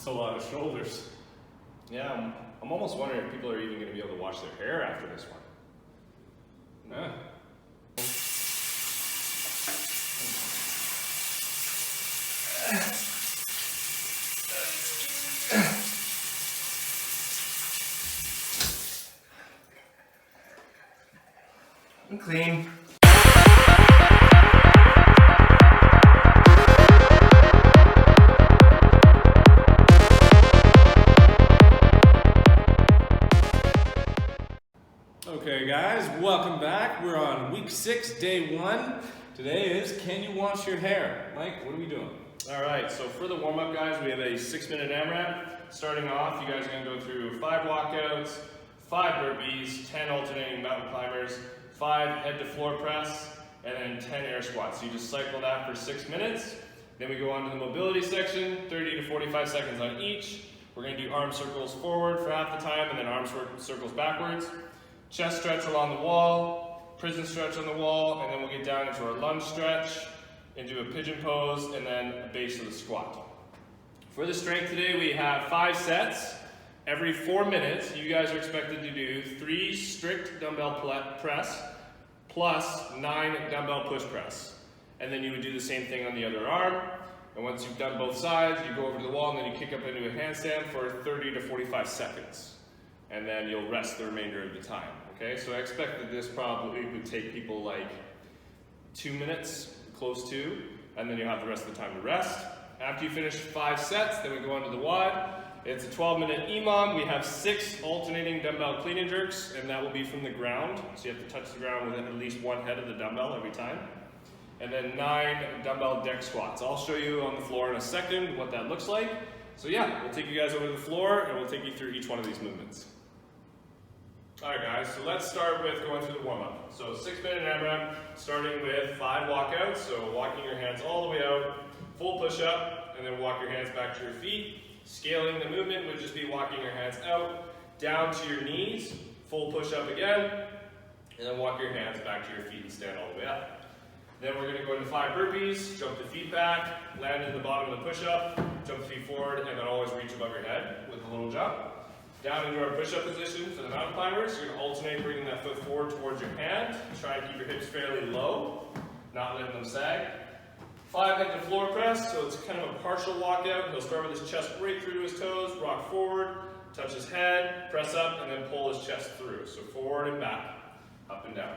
It's a lot of shoulders. Yeah, I'm almost wondering if people are even going to be able to wash their hair after this one. Yeah. I'm clean. Okay guys, welcome back. We're on week 6, day 1. Today is Can You Wash Your Hair? Mike, what are we doing? Alright, so for the warm-up guys, we have a 6-minute AMRAP. Starting off, you guys are going to go through 5 walkouts, 5 burpees, 10 alternating mountain climbers, 5 head to floor press, and then 10 air squats. So you just cycle that for 6 minutes. Then we go on to the mobility section, 30 to 45 seconds on each. We're going to do arm circles forward for half the time and then arm circles backwards. Chest stretch along the wall, pigeon stretch on the wall, and then we'll get down into our lunge stretch, into a pigeon pose, and then a base of the squat. For the strength today, we have 5 sets. Every 4 minutes, you guys are expected to do 3 strict dumbbell press, plus 9 dumbbell push press. And then you would do the same thing on the other arm. And once you've done both sides, you go over to the wall and then you kick up into a handstand for 30 to 45 seconds. And then you'll rest the remainder of the time. Okay, so I expect that this probably would take people like 2 minutes, close to, and then you'll have the rest of the time to rest. After you finish 5 sets, then we go on to the WOD. It's a 12-minute EMOM. We have 6 alternating dumbbell clean and jerks, and that will be from the ground. So you have to touch the ground with at least one head of the dumbbell every time. And then 9 dumbbell deck squats. I'll show you on the floor in a second what that looks like. So yeah, we'll take you guys over to the floor, and we'll take you through each one of these movements. Alright guys, so let's start with going through the warm-up. So 6-minute AMRAP, starting with 5 walkouts. So walking your hands all the way out, full push-up, and then walk your hands back to your feet. Scaling the movement would just be walking your hands out, down to your knees, full push-up again, and then walk your hands back to your feet and stand all the way up. Then we're going to go into 5 burpees, jump the feet back, land in the bottom of the push-up, jump the feet forward, and then always reach above your head with a little jump. Down into our push-up position for the mountain climbers. You're going to alternate bringing that foot forward towards your hand. Try and keep your hips fairly low, not letting them sag. 5 head to floor press, so it's kind of a partial walkout. He'll start with his chest right through to his toes, rock forward, touch his head, press up, and then pull his chest through. So forward and back, up and down.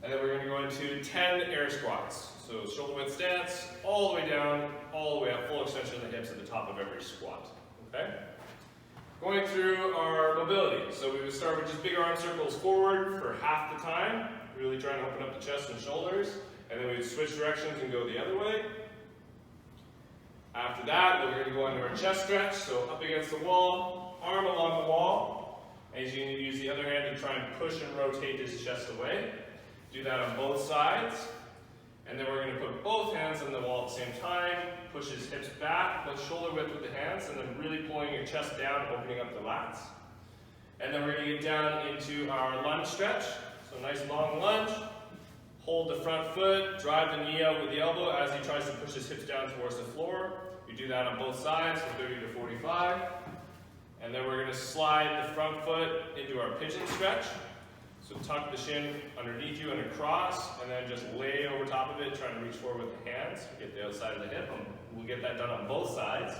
And then we're going to go into 10 air squats. So shoulder width stance, all the way down, all the way up, full extension of the hips at the top of every squat. Okay? Going through our mobility. So we would start with just big arm circles forward for half the time, really trying to open up the chest and shoulders. And then we would switch directions and go the other way. After that, we're going to go into our chest stretch. So up against the wall, arm along the wall. And he's going to use the other hand to try and push and rotate his chest away. Do that on both sides. And then we're going to put both hands on the wall at the same time, push his hips back, but shoulder width with the hands, and then really pulling your chest down, opening up the lats. And then we're going to get down into our lunge stretch. So nice long lunge. Hold the front foot, drive the knee out with the elbow as he tries to push his hips down towards the floor. You do that on both sides, so 30 to 45. And then we're going to slide the front foot into our pigeon stretch. So tuck the shin underneath you and across, and then just lay over top of it, trying to reach forward with the hands. Get the outside of the hip, and we'll get that done on both sides.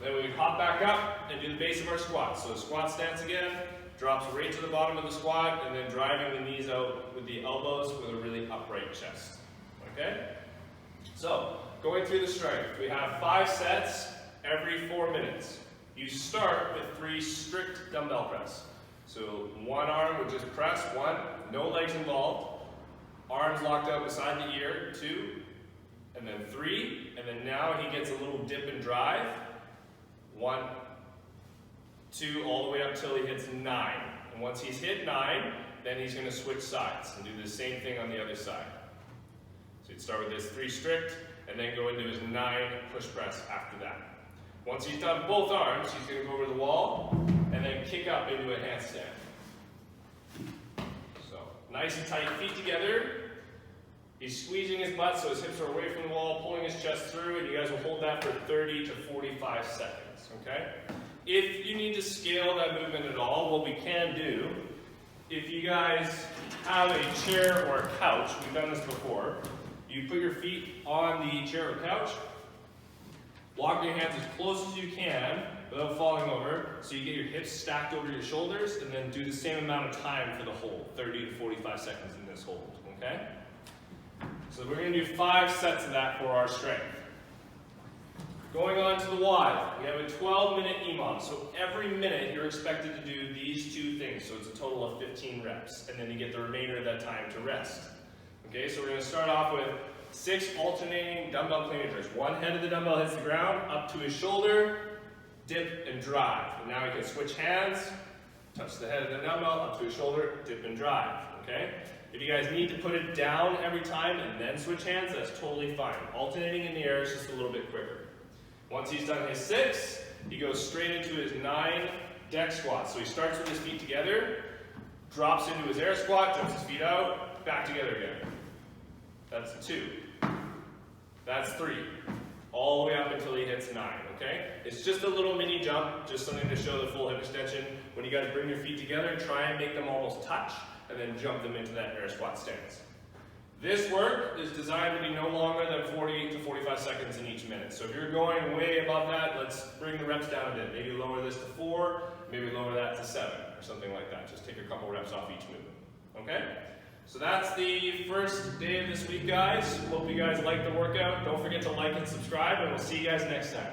Then we hop back up and do the base of our squat. So squat stance again, drops right to the bottom of the squat, and then driving the knees out with the elbows with a really upright chest. Okay? So, going through the strength, we have 5 sets every 4 minutes. You start with 3 strict dumbbell press. So one arm would just press, 1, no legs involved, arms locked out beside the ear, 2, and then 3, and then now he gets a little dip and drive, 1, 2, all the way up till he hits 9. And once he's hit 9, then he's going to switch sides and do the same thing on the other side. So he'd start with his 3 strict, and then go into his 9 push press after that. Once he's done both arms, he's going to go over the wall, and then kick up into a handstand. So, nice and tight feet together. He's squeezing his butt so his hips are away from the wall, pulling his chest through, and you guys will hold that for 30 to 45 seconds, okay? If you need to scale that movement at all, what we can do, if you guys have a chair or a couch, we've done this before, you put your feet on the chair or couch, walk your hands as close as you can without falling over, so you get your hips stacked over your shoulders, and then do the same amount of time for the hold, 30 to 45 seconds in this hold, okay? So we're going to do 5 sets of that for our strength. Going on to the wide, we have a 12-minute EMOM, so every minute you're expected to do these 2 things, so it's a total of 15 reps, and then you get the remainder of that time to rest. Okay, so we're going to start off with 6 alternating dumbbell clean and jerks. One head of the dumbbell hits the ground, up to his shoulder, dip and drive. And now he can switch hands, touch the head of the dumbbell, up to his shoulder, dip and drive. Okay? If you guys need to put it down every time and then switch hands, that's totally fine. Alternating in the air is just a little bit quicker. Once he's done his 6, he goes straight into his 9 deck squats. So he starts with his feet together, drops into his air squat, jumps his feet out, back together again. That's 2. That's 3. All the way up until he hits 9, okay? It's just a little mini jump, just something to show the full hip extension. When you guys bring your feet together, try and make them almost touch, and then jump them into that air squat stance. This work is designed to be no longer than 40 to 45 seconds in each minute. So if you're going way above that, let's bring the reps down a bit. Maybe lower this to 4, maybe lower that to 7, or something like that. Just take a couple reps off each movement, okay? So that's the first day of this week, guys. Hope you guys like the workout. Don't forget to like and subscribe, and we'll see you guys next time.